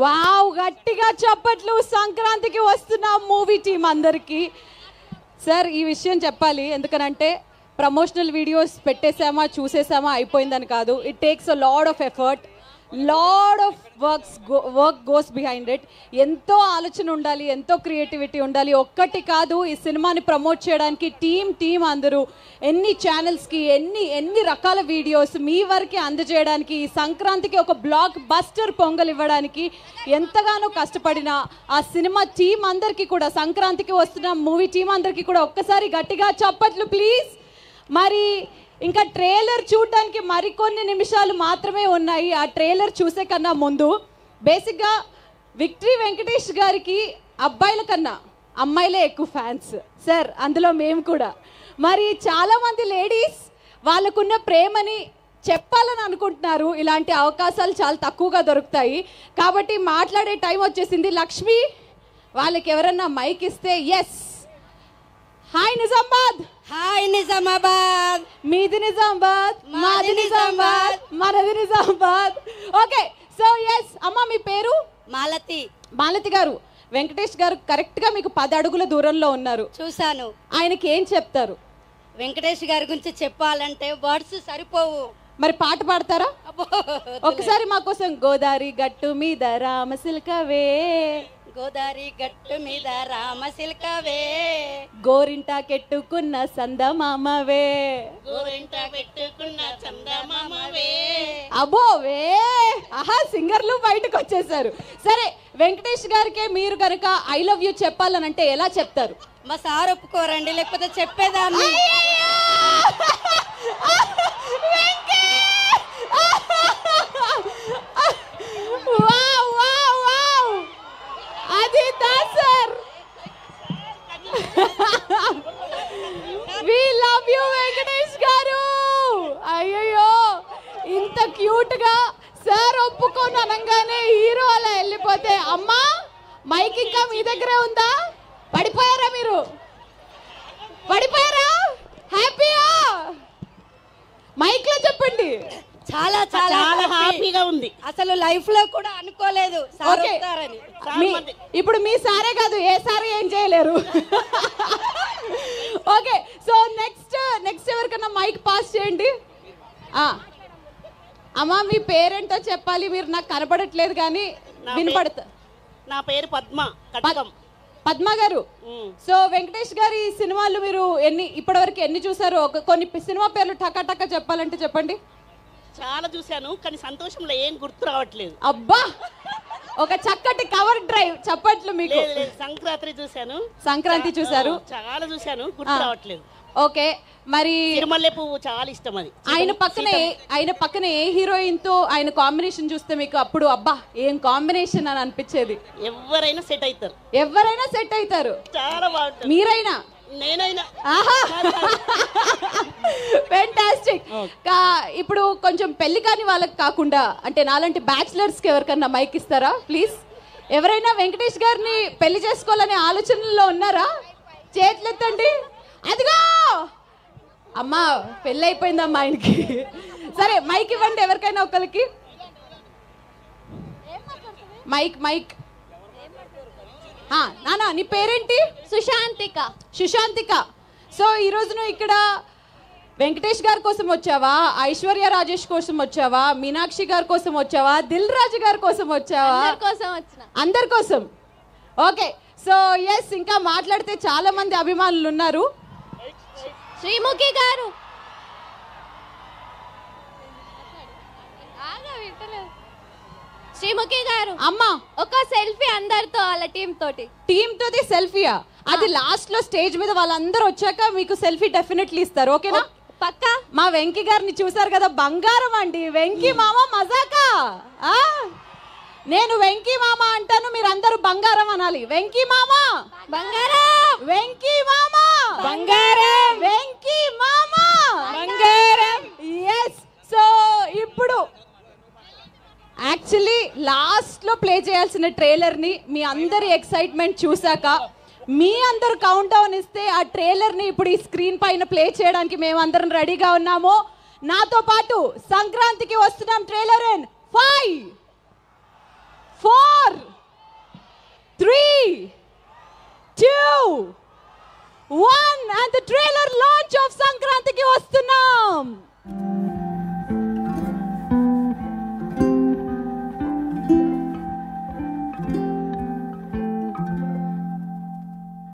Wow, గట్టిగా చప్పట్లు. సంక్రాంతికి వస్తున్న మూవీ టీం అందరికి సార్ ఈ విషయం చెప్పాలి. ఎందుకనంటే ప్రమోషనల్ వీడియోస్ పెట్టేసామా చూసేసామా అయిపోయిందని కాదు. It takes a lot of effort, lot of work goes behind it. ఎంతో ఆలోచన ఉండాలి, ఎంతో క్రియేటివిటీ ఉండాలి. ఒక్కటి కాదు, ఈ సినిమాని ప్రమోట్ చేయడానికి టీం అందరూ ఎన్ని ఛానల్స్కి ఎన్ని రకాల వీడియోస్ మీ వరకు అందజేయడానికి, ఈ సంక్రాంతికి ఒక బ్లాక్ బస్టర్ పొంగల్ ఇవ్వడానికి ఎంతగానో కష్టపడిన ఆ సినిమా టీం అందరికీ కూడా, సంక్రాంతికి వస్తున్న మూవీ టీం అందరికీ కూడా ఒక్కసారి గట్టిగా చప్పట్లు ప్లీజ్. మరి ఇంకా ట్రైలర్ చూడడానికి మరికొన్ని నిమిషాలు మాత్రమే ఉన్నాయి. ఆ ట్రైలర్ చూసే కన్నా ముందు బేసిక్గా విక్టరీ వెంకటేష్ గారికి అబ్బాయిల కన్నా అమ్మాయిలే ఎక్కువ ఫ్యాన్స్ సార్, అందులో మేము కూడా. మరి చాలామంది లేడీస్ వాళ్ళకున్న ప్రేమని చెప్పాలని అనుకుంటున్నారు. ఇలాంటి అవకాశాలు చాలా తక్కువగా దొరుకుతాయి కాబట్టి మాట్లాడే టైం వచ్చేసింది. లక్ష్మి వాళ్ళకి ఎవరన్నా మైక్ ఇస్తే yes. Hi Nizamabad. Hi Nizamabad. మీది నిజామాబాద్, మాది నిజామాబాద్, మనది నిజామాబాద్. ఓకే, సో ఎస్ అమ్మ మీ పేరు? మాలతి. మాలతి గారు, వెంకటేష్ గారు కరెక్ట్గా మీకు 10 అడుగుల దూరంలో ఉన్నారు. చూశాను. ఆయనకి ఏం చెప్తారు? వెంకటేష్ గారి గురించి చెప్పాలంటే వర్డ్స్ సరిపోవు. మరి పాట పాడతారా? ఒకసారి మా కోసం. గోదావరి గట్టు మీద రామసిల్కవే, గోదావరి గట్టు మీద రామసిల్కవే, గోరింట కెట్టుకున్న సందమామవే, గోరింట పెట్టుకున్న చందమామవే. అబోవే, ఆహా సింగర్లు బయటకు వచ్చేసారు. సరే, వెంకటేష్ గారికే మీరు కనుక ఐ లవ్ యూ చెప్పాలనంటే ఎలా చెప్తారు? మా సార్ ఒప్పుకోరండి, లేకపోతే చెప్పేదాన్ని. అది sir, we love you Venkatesh garu. అయ్యయ్యో, ఇంత క్యూట్ గా సార్ ఒప్పుకొని అనగానే హీరో అలా వెళ్ళిపోతే, అమ్మా మైక్ ఇంకా మీ దగ్గరే ఉందా? పడిపోయారా మీరు? పడిపోయారా? హ్యాపీయా? మైక్ లో చెప్పండి. చాలా చాలా హ్యాపీగా ఉంది. అసలు లైఫ్ లో కూడా అనుకోలేదు సార్ వస్తారని. ఇప్పుడు మీ సారే కాదు, ఏ సారే ఏం చేయలేరు. ఓకే, సో నెక్స్ట్ ఎవరికన్నా మైక్ పాస్ చేయండి. అమ్మా మీ పేరేంటో చెప్పాలి. మీరు నాకు కనపడట్లేదు కానీ వినపడతా. నా పేరు పద్మ. పద్మ గారు, సో వెంకటేష్ గారి సినిమాలు మీరు ఇప్పటివరకు ఎన్ని చూసారు? కొన్ని సినిమా పేర్లు టకా చెప్పాలంటే చెప్పండి. చాలా చూశాను కానీ సంతోషంలో ఏం గుర్తు రావట్లేదు. అబ్బా, ఒక చక్కటి కవర్ డ్రైవ్ చప్పట్లు మీకు. సంక్రాంతి చూసారు? చాలా చూశాను, గుర్తు రావట్లేదు. ఓకే, మరి తిరుమల పువ్వు చాలా ఇష్టం. అది ఆయన పక్కన ఏ హీరోయిన్ తో ఆయన కాంబినేషన్ చూస్తే మీకు అప్పుడు అబ్బా ఏం కాంబినేషన్ అని అనిపించేది? ఎవరైనా సెట్ అవుతారు. చాలా బాగుంటుంది. మీరైనా నేనైనా. ఫెంటాస్టిక్. ఇప్పుడు కొంచెం పెళ్లి కాని వాళ్ళకి కాకుండా, అంటే నాలాంటి బ్యాచిలర్స్ కి ఎవరికన్నా మైక్ ఇస్తారా ప్లీజ్? ఎవరైనా వెంకటేష్ గారిని పెళ్లి చేసుకోవాలనే ఆలోచనలో ఉన్నారా? చేతులెత్తండి. అదిగో అమ్మా పెళ్ళి అయిపోయిందమ్మా ఆయనకి. సరే మైక్ ఇవ్వండి ఎవరికైనా ఒకరికి. మైక్. నానా నీ పేరేంటి? సుశాంతిక. సో ఈరోజు నువ్వు ఇక్కడ వెంకటేష్ గారి కోసం వచ్చావా, ఐశ్వర్య రాజేష్ కోసం వచ్చావా, మీనాక్షి గారి కోసం వచ్చావా, దిల్ రాజు గారి కోసం వచ్చావా? అందరి కోసం. ఓకే, సో ఎస్, ఇంకా మాట్లాడితే చాలా మంది అభిమానులు ఉన్నారు. శ్రీముఖి గారు, శ్రీముఖి గారు అమ్మా ఒక సెల్ఫీ అందరితో, వాళ్ళ టీమ్ తోటి సెల్ఫీయా? అది లాస్ట్ లో స్టేజ్ మీద వాళ్ళందరూ వచ్చాక మీకు సెల్ఫీ డెఫినెట్లీ ఇస్తారు. ఓకేనా? పక్కా. మా వెంకీ గారిని చూసారు కదా, బంగారం అండి. వెంకీ మామ మజాకా. నేను వెంకీ మామ అంటాను, మీరు అందరూ బంగారం అనాలి. వెంకీ మామ బంగారం, వెంకీ మామ బంగారం, వెంకీ మామ బంగారం. ఎస్. సో ఇప్పుడు యాక్చువల్లీ లాస్ట్ లో ప్లే చేయాల్సిన ట్రైలర్ ని మీ అందరి ఎక్సైట్మెంట్ చూసాక మీ అందరు కౌంట్ డౌన్ ఇస్తే ఆ ట్రైలర్ ని ఇప్పుడు ఈ స్క్రీన్ పైన ప్లే చేయడానికి మేము అందరం రెడీగా ఉన్నాము. నాతో పాటు సంక్రాంతికి వస్తున్నాం ట్రైలర్ ఇన్ 5 4